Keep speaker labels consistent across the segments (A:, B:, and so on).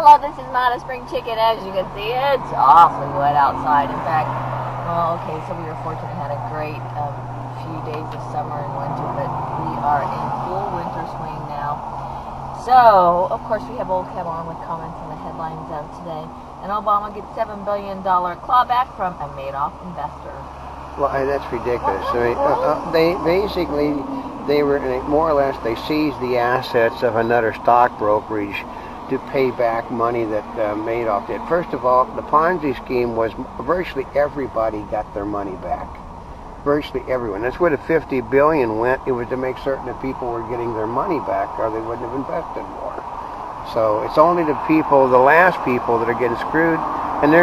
A: Hello, this is not a spring chicken. As you can see, it's awfully wet outside. In fact, well, okay, so we were fortunate, had a great few days of summer and winter, but we are in full winter swing now. So, of course, we have Oldecam on with comments on the headlines of today. And Obama gets $7 billion clawback from a Madoff investor.
B: Well, that's ridiculous. They basically, they were more or less, they seized the assets of another stock brokerage to pay back money that Madoff did. First of all, the Ponzi scheme was virtually everybody got their money back. Virtually everyone. That's where the $50 billion went. It was to make certain that people were getting their money back, or they wouldn't have invested more. So it's only the people, the last people, that are getting screwed. And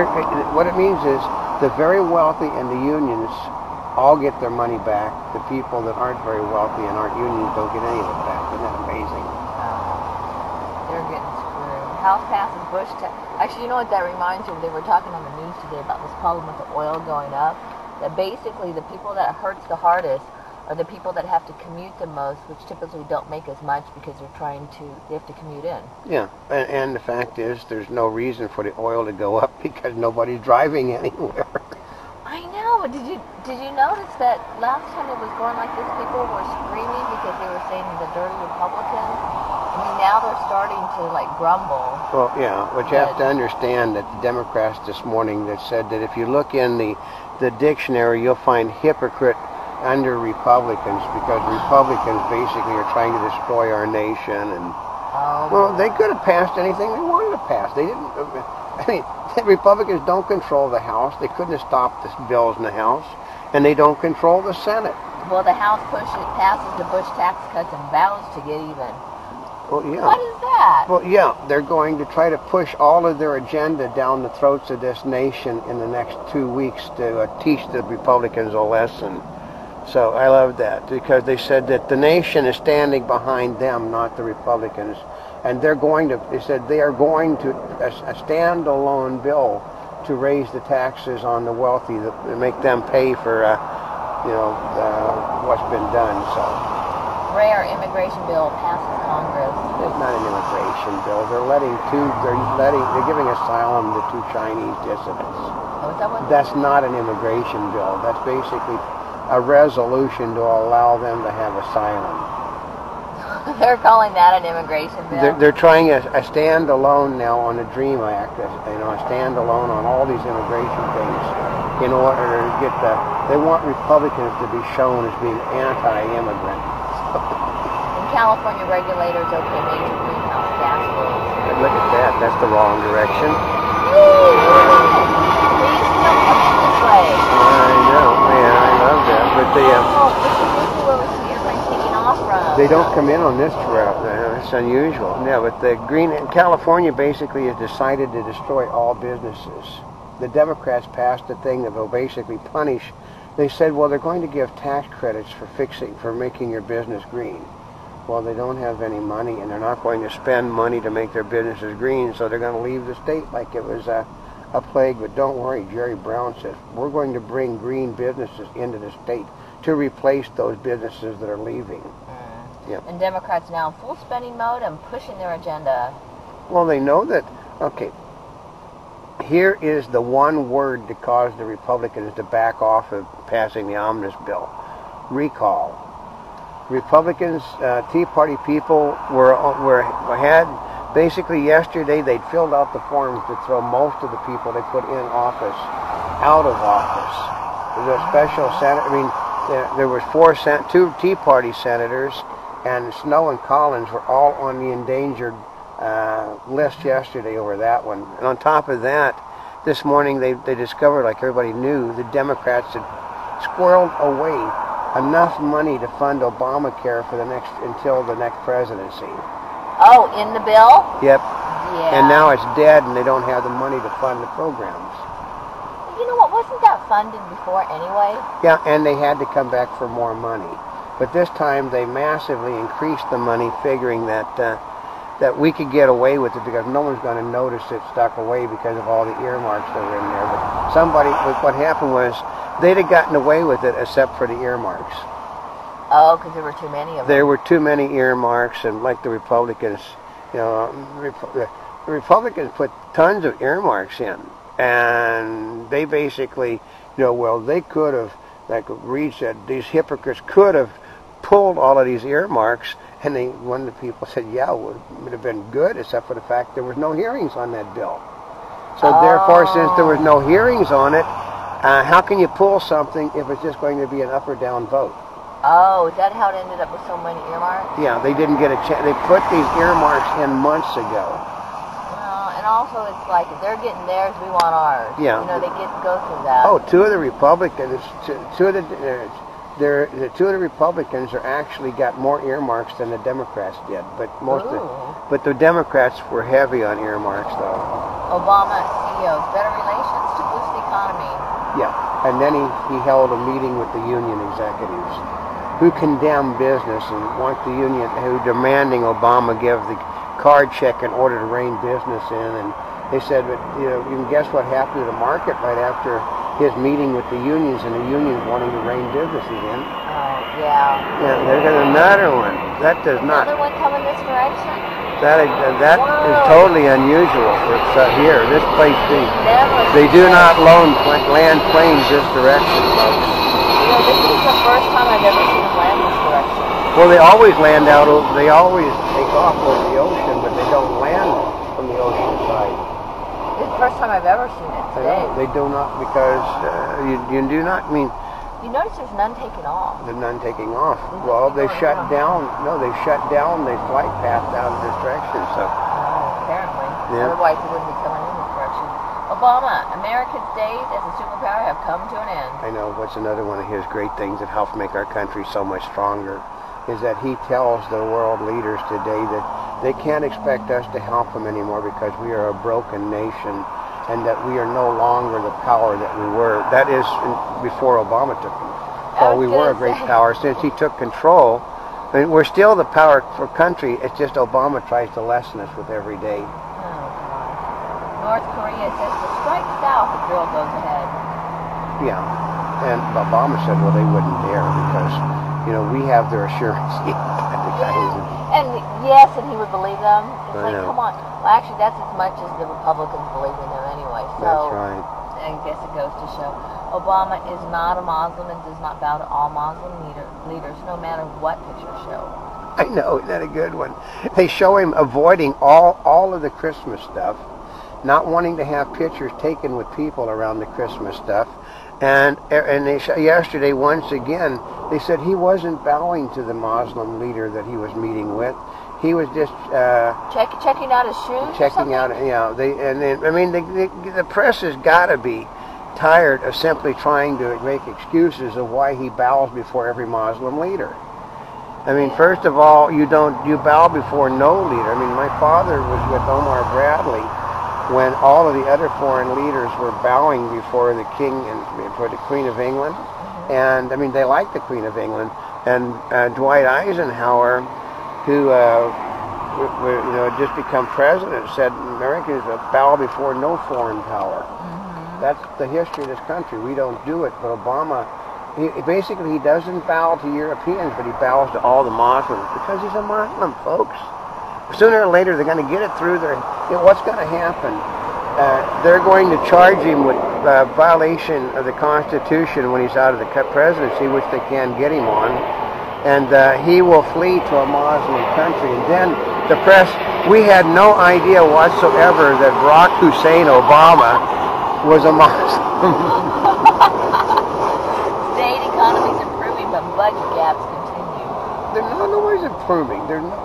B: what it means is the very wealthy and the unions all get their money back. The people that aren't very wealthy and aren't unions don't get any of it back. Isn't that amazing?
A: They're getting screwed. House passes Bush tax. Actually, you know what that reminds me of? They were talking on the news today about this problem with the oil going up. That basically the people that it hurts the hardest are the people that have to commute the most, which typically don't make as much because they have to commute in.
B: Yeah, and the fact is there's no reason for the oil to go up because nobody's driving anywhere.
A: I know. Did you notice that last time it was going like this, people were screaming because they were saying the dirty Republicans? I mean, now they're starting to like grumble.
B: Well, yeah, but you have to understand that the Democrats this morning that said that if you look in the dictionary, you'll find hypocrite under Republicans because Republicans basically are trying to destroy our nation. And well, they could have passed anything they wanted to pass. They didn't. I mean, the Republicans don't control the House. They couldn't have stopped the bills in the House, and they don't control the Senate.
A: Well, the House passes the Bush tax cuts and vows to get even.
B: Well, yeah.
A: What is that?
B: Well, yeah, they're going to try to push all of their agenda down the throats of this nation in the next 2 weeks to teach the Republicans a lesson. So I love that because they said that the nation is standing behind them, not the Republicans. And they said they are going to, a standalone bill to raise the taxes on the wealthy, to make them pay for, what's been done. So.
A: Rare immigration bill passes Congress.
B: It's not an immigration bill. They're giving asylum to 2 Chinese dissidents.
A: Oh, is that what?
B: That's not an immigration bill. That's basically a resolution to allow them to have asylum.
A: They're calling that an immigration bill.
B: They're trying a standalone now on the DREAM Act, a standalone on all these immigration things in order to get they want Republicans to be shown as being anti-immigrant.
A: And California regulators open a major greenhouse gas bill.
B: Look at that. That's the wrong direction.
A: Please don't come in this way.
B: I know. Yeah, I love that. But
A: this is where we see everybody taking off from.
B: they don't come in on this route. It's unusual. Yeah, but California basically has decided to destroy all businesses. The Democrats passed a thing that will basically punish. They said, well, they're going to give tax credits for making your business green. Well, they don't have any money, and they're not going to spend money to make their businesses green, so they're going to leave the state like it was a plague. But don't worry, Jerry Brown says, we're going to bring green businesses into the state to replace those businesses that are leaving. Yep.
A: And Democrats now in full spending mode and pushing their agenda.
B: Well, they know that, okay, here is the one word that caused the Republicans to back off of passing the omnibus bill. Recall. Republicans, Tea Party people had basically yesterday they'd filled out the forms to throw most of the people they put in office out of office. There's a special Senate. I mean, there was 2 Tea Party senators, and Snow and Collins were all on the endangered list yesterday over that one. And on top of that, this morning they discovered, like everybody knew, the Democrats had squirreled away enough money to fund Obamacare for until the next presidency.
A: Oh, in the bill?
B: Yep.
A: Yeah.
B: And now it's dead, and they don't have the money to fund the programs.
A: You know what? Wasn't that funded before anyway?
B: Yeah, and they had to come back for more money. But this time they massively increased the money, figuring that we could get away with it because no one's going to notice it stuck away because of all the earmarks that were in there. But what happened was they'd have gotten away with it except for the earmarks.
A: Oh, because there were too many of them.
B: There were too many earmarks, and like the Republicans, the Republicans put tons of earmarks in, and they basically, well, they could have, like Reed said, these hypocrites could have pulled all of these earmarks, and one of the people said, yeah, it would have been good, except for the fact there was no hearings on that bill. So therefore, since there was no hearings on it, how can you pull something if it's just going to be an up or down vote?
A: Oh, is that how it ended up with so many earmarks?
B: Yeah, they didn't get a chance. They put these earmarks in months ago.
A: Well, and also it's like if they're getting theirs, we want ours.
B: Yeah.
A: They get to go through that.
B: Oh, two of the Republicans are actually got more earmarks than the Democrats did, but the Democrats were heavy on earmarks, though.
A: Obama, better relations to boost the economy.
B: Yeah, and then he held a meeting with the union executives who condemned business and want the union, who demanding Obama give the card check in order to rein business in. And they said, but you can guess what happened to the market right after his meeting with the unions, and the unions wanting to rein businesses in.
A: Oh, yeah.
B: Yeah, there's another one. That does not.
A: Another one coming this direction?
B: That is totally unusual for here. This place, they do not land planes this direction, folks.
A: This is the first time I've ever seen them land this direction.
B: Well, they always land out. They always take off over the ocean, but they don't land from the ocean side.
A: This is the first time I've ever seen it today.
B: They do not, because you do not mean.
A: You notice there's none taking off.
B: There's none taking off. Well, they shut down. No, they shut down the flight path down this direction. So.
A: Apparently.
B: Yeah.
A: Otherwise, it wouldn't be coming in this direction. Obama, America's days as a superpower have come to an end.
B: I know. What's another one of his great things that helps make our country so much stronger is that he tells the world leaders today that they can't expect us to help them anymore because we are a broken nation, and that we are no longer the power that we were. That is before Obama took control. We were a great power. Since he took control, I mean, we're still the power for country. It's just Obama tries to lessen us with every day.
A: Oh, God. North Korea says to strike south if drill goes ahead.
B: Yeah. And Obama said, well, they wouldn't dare because, we have their assurance.
A: And yes, and he would believe them. It's like,
B: know.
A: come on. Well, actually, that's as much as the Republicans believe in them anyway. So
B: That's right.
A: I guess it goes to show Obama is not a Muslim and does not bow to all Muslim leaders, no matter what pictures show.
B: I know, isn't that a good one? They show him avoiding all of the Christmas stuff, not wanting to have pictures taken with people around the Christmas stuff. And they yesterday, once again, they said he wasn't bowing to the Muslim leader that he was meeting with. He was just
A: checking out his shoes.
B: Checking out, the press has got to be tired of simply trying to make excuses of why he bows before every Muslim leader. I mean, first of all, you bow before no leader. I mean, my father was with Omar Bradley when all of the other foreign leaders were bowing before the king and before the Queen of England. And I mean, they liked the Queen of England. And Dwight Eisenhower, who had just become president, said Americans bow before no foreign power. That's the history of this country. We don't do it. But Obama, he doesn't bow to Europeans, but he bows to all the Muslims because he's a Muslim, folks. Sooner or later, they're going to get it through their. What's going to happen? They're going to charge him with violation of the Constitution when he's out of the presidency, which they can get him on, and he will flee to a Muslim country. And then the press, we had no idea whatsoever that Barack Hussein Obama was a Muslim.
A: State economy's improving, but budget gaps continue.
B: Nobody's improving.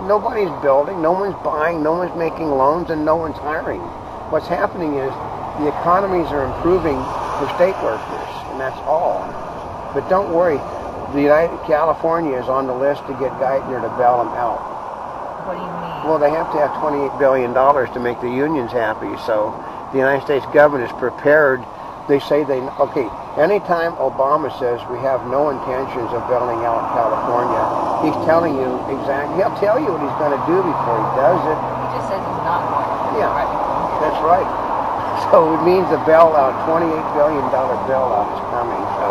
B: Nobody's building, no one's buying, no one's making loans, and no one's hiring. What's happening is the economies are improving for state workers, and that's all. But don't worry, California is on the list to get Geithner to bail them out.
A: What do you mean?
B: Well, they have to have $28 billion to make the unions happy, so the United States government is prepared. They say anytime Obama says we have no intentions of bailing out California, he's telling you exactly, he'll tell you what he's going to do before he does it.
A: He just says he's not going to.
B: Yeah, that's right. So it means the bailout, $28 billion bailout is coming. So.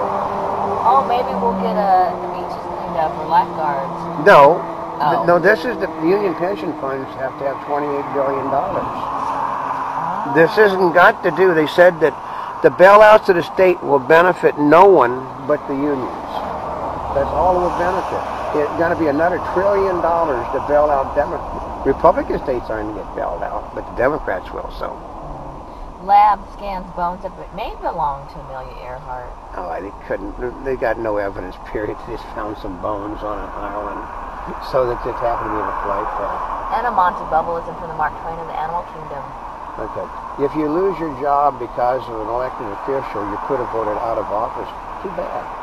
A: Oh, maybe we'll get a beaches cleaned up for lifeguards.
B: No, this is the union pension funds have to have $28 billion. This isn't got to do. They said that the bailouts of the state will benefit no one but the unions. That's all it will benefit. It's going to be another $1 trillion to bail out Republican states aren't going to get bailed out, but the Democrats will. So.
A: Lab scans bones that may belong to Amelia Earhart.
B: Oh, they couldn't. They got no evidence. Period. They just found some bones on an island, so that it happened to be in a flight path.
A: And a Monty Bubbleism from the Mark Twain of the Animal Kingdom.
B: Okay. If you lose your job because of an elected official you could have voted out of office, too bad.